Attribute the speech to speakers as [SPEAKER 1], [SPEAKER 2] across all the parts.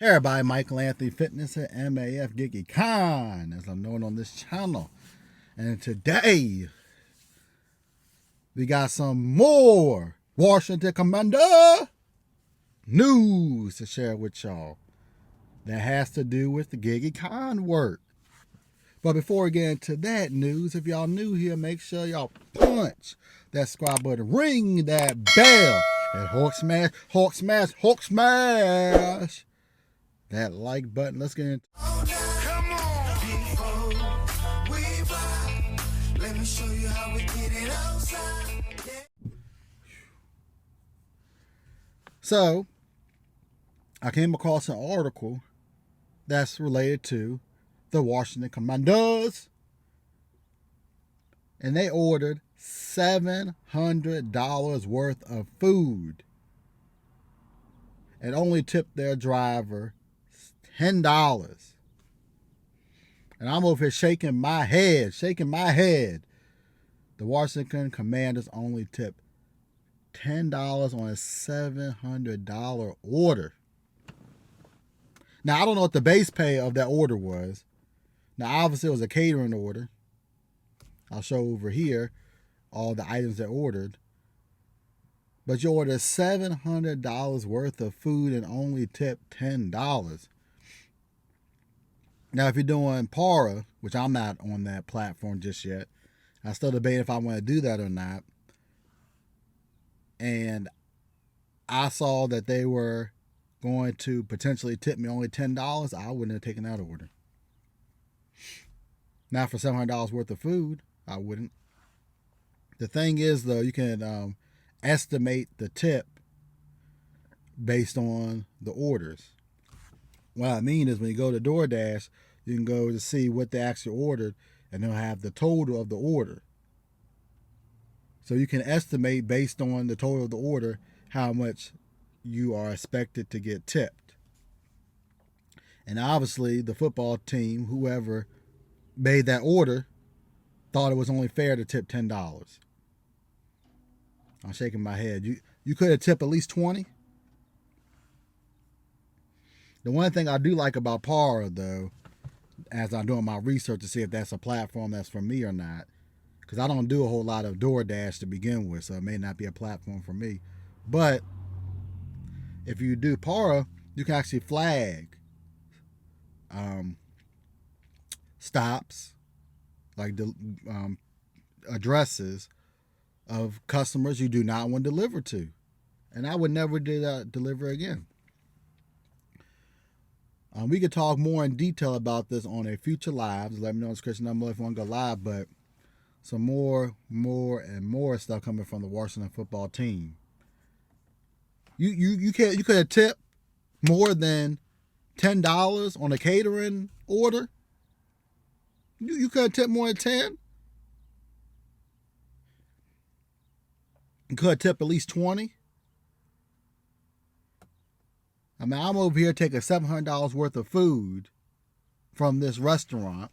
[SPEAKER 1] Hey everybody, Michael Anthony Fitness at MAF GigEcon, as I'm known on this channel. And today, we got some more Washington Commander news to share with y'all that has to do with the GigEcon work. But before we get into that news, if y'all new here, make sure y'all punch that subscribe button, ring that bell, and Hulk smash, Hulk smash, Hulk smash that like button. Let's get into it.
[SPEAKER 2] Come on, before we fly, let me show you how we get it outside.
[SPEAKER 1] So, I came across an article that's related to the Washington Commanders, and they ordered $700 worth of food and only tipped their driver $10. And I'm over here shaking my head. The Washington Commanders only tipped $10 on a $700 order. Now, I don't know what the base pay of that order was. Now, obviously, it was a catering order. I'll show over here all the items they ordered. But you ordered $700 worth of food and only tipped $10. Now, if you're doing Para, which I'm not on that platform just yet, I still debate if I want to do that or not. And I saw that they were going to potentially tip me only $10, I wouldn't have taken that order. Not for $700 worth of food, I wouldn't. The thing is, though, you can estimate the tip based on the orders. What I mean is when you go to DoorDash, you can go to see what they actually ordered, and they'll have the total of the order. So you can estimate based on the total of the order how much you are expected to get tipped. And obviously, the football team, whoever made that order, thought it was only fair to tip $10. I'm shaking my head. You could have tipped at least $20. The one thing I do like about Para, though, as I'm doing my research to see if that's a platform that's for me or not, because I don't do a whole lot of DoorDash to begin with, so it may not be a platform for me. But if you do Para, you can actually flag stops, like addresses of customers you do not want to deliver to. And I would never do that, deliver again. We could talk more in detail about this on a future live. Let me know in the description down below if you want to go live. But some more stuff coming from the Washington football team. You could have tipped more than $10 on a catering order. You could have tipped more than 10. You could have tipped at least 20. I mean, I'm over here taking $700 worth of food from this restaurant.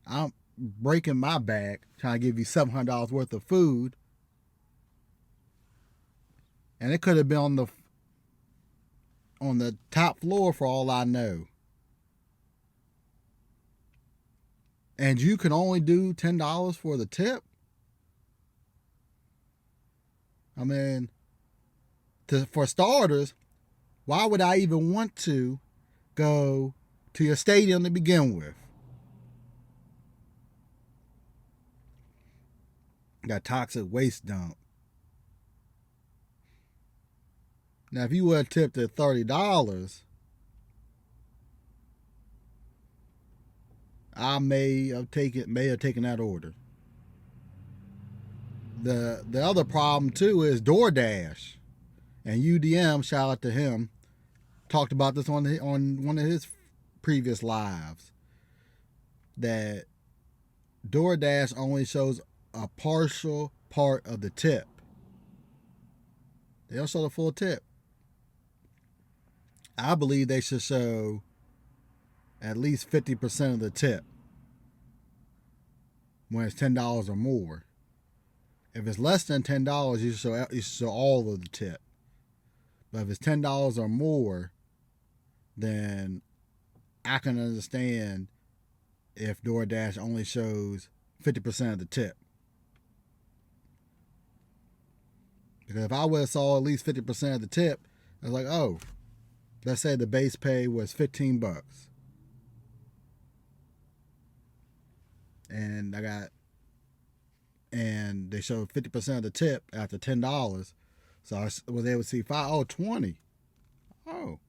[SPEAKER 1] I'm breaking my back trying to give you $700 worth of food. And it could have been on the top floor for all I know. And you can only do $10 for the tip? I mean, for starters, why would I even want to go to your stadium to begin with? Got toxic waste dump. Now, if you would have tipped at $30, I may have taken that order. The other problem too is DoorDash, and UDM, shout out to him, talked about this on one of his previous lives, that DoorDash only shows a partial part of the tip. They don't show the full tip. I believe they should show at least 50% of the tip when it's $10 or more. If it's less than $10, you should show all of the tip. But if it's $10 or more, then I can understand if DoorDash only shows 50% of the tip. Because if I would have saw at least 50% of the tip, I was like, oh, let's say the base pay was $15. And they showed 50% of the tip after $10. So I was able to see 20. Oh.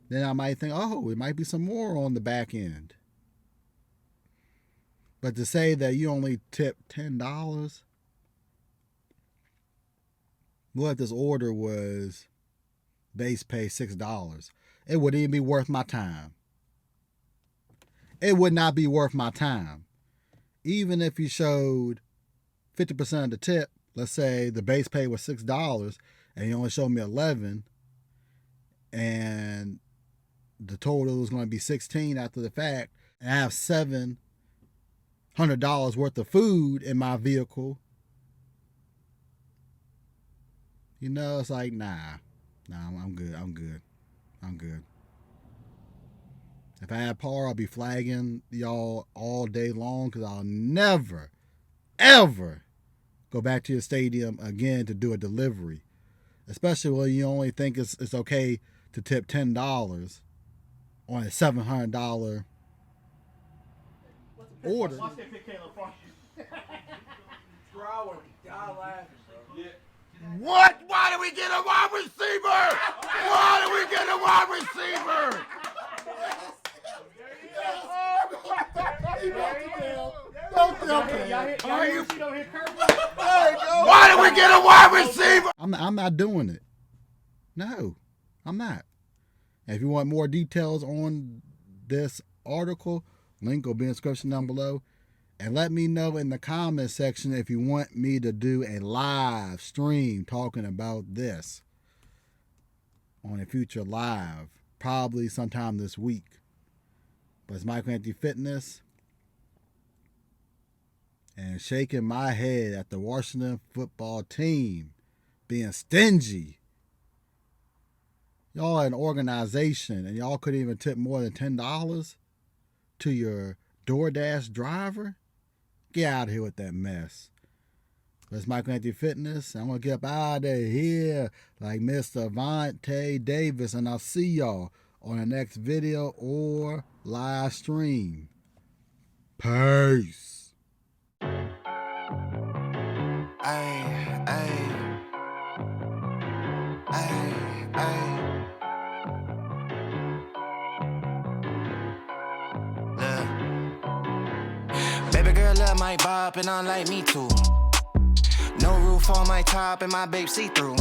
[SPEAKER 1] Then I might think, oh, it might be some more on the back end. But to say that you only tip $10, what if this order was base pay $6? It wouldn't even be worth my time. It would not be worth my time. Even if you showed 50% of the tip, let's say the base pay was $6 and you only showed me 11, and the total is going to be 16 after the fact, and I have $700 worth of food in my vehicle, you know, it's like, nah, I'm good. If I had par, I'll be flagging y'all all day long, because I'll never, ever go back to your stadium again to do a delivery. Especially when you only think it's okay to tip $10 on a $700 order. What? Why did we get a wide receiver? Why did we get a wide receiver? Why did we get a wide receiver? I'm not doing it. No, I'm not. And if you want more details on this article, link will be in the description down below. And let me know in the comment section if you want me to do a live stream talking about this on a future live, probably sometime this week. But it's Michael Anthony Fitness, and shaking my head at the Washington football team being stingy. Y'all are an organization, and y'all couldn't even tip more than $10 to your DoorDash driver? Get out of here with that mess. That's Michael Anthony Fitness. I'm going to get up out of here like Mr. Vontae Davis, and I'll see y'all on the next video or live stream. Peace.
[SPEAKER 2] Baby girl love my bop and I like me too. No roof on my top and my babe see through.